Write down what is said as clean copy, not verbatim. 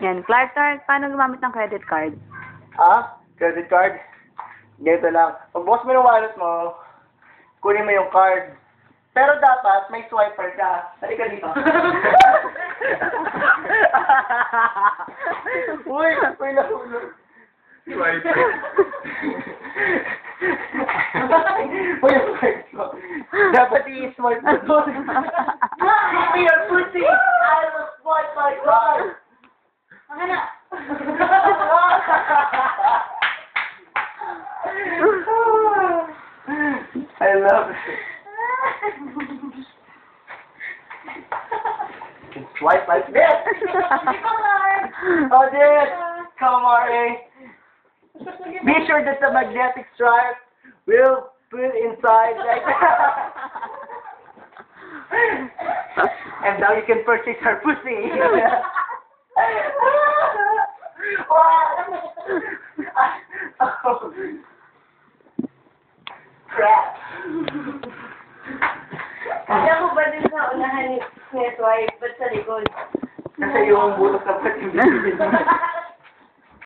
Yan. Clark, paano gumamit ng credit card? Credit card? Ganito lang. Pagbukas mo yung wallet mo, kunin mo yung card. Pero dapat may swiper ka. Halika dito. Uy, may nahulog. Swiper. Uy, yung card mo. Dapat i-swipe mo doon. Give me your pussy! I will swipe my card! Magana. I love it. Swipe like this. Oh, this. Come on, Be sure that the magnetic stripe will put inside like that. And now you can purchase her pussy. Oh. Crap. Kaya mo ba din sa unahan ni swipe, ba't sa likod? Kasi yung butok na pati.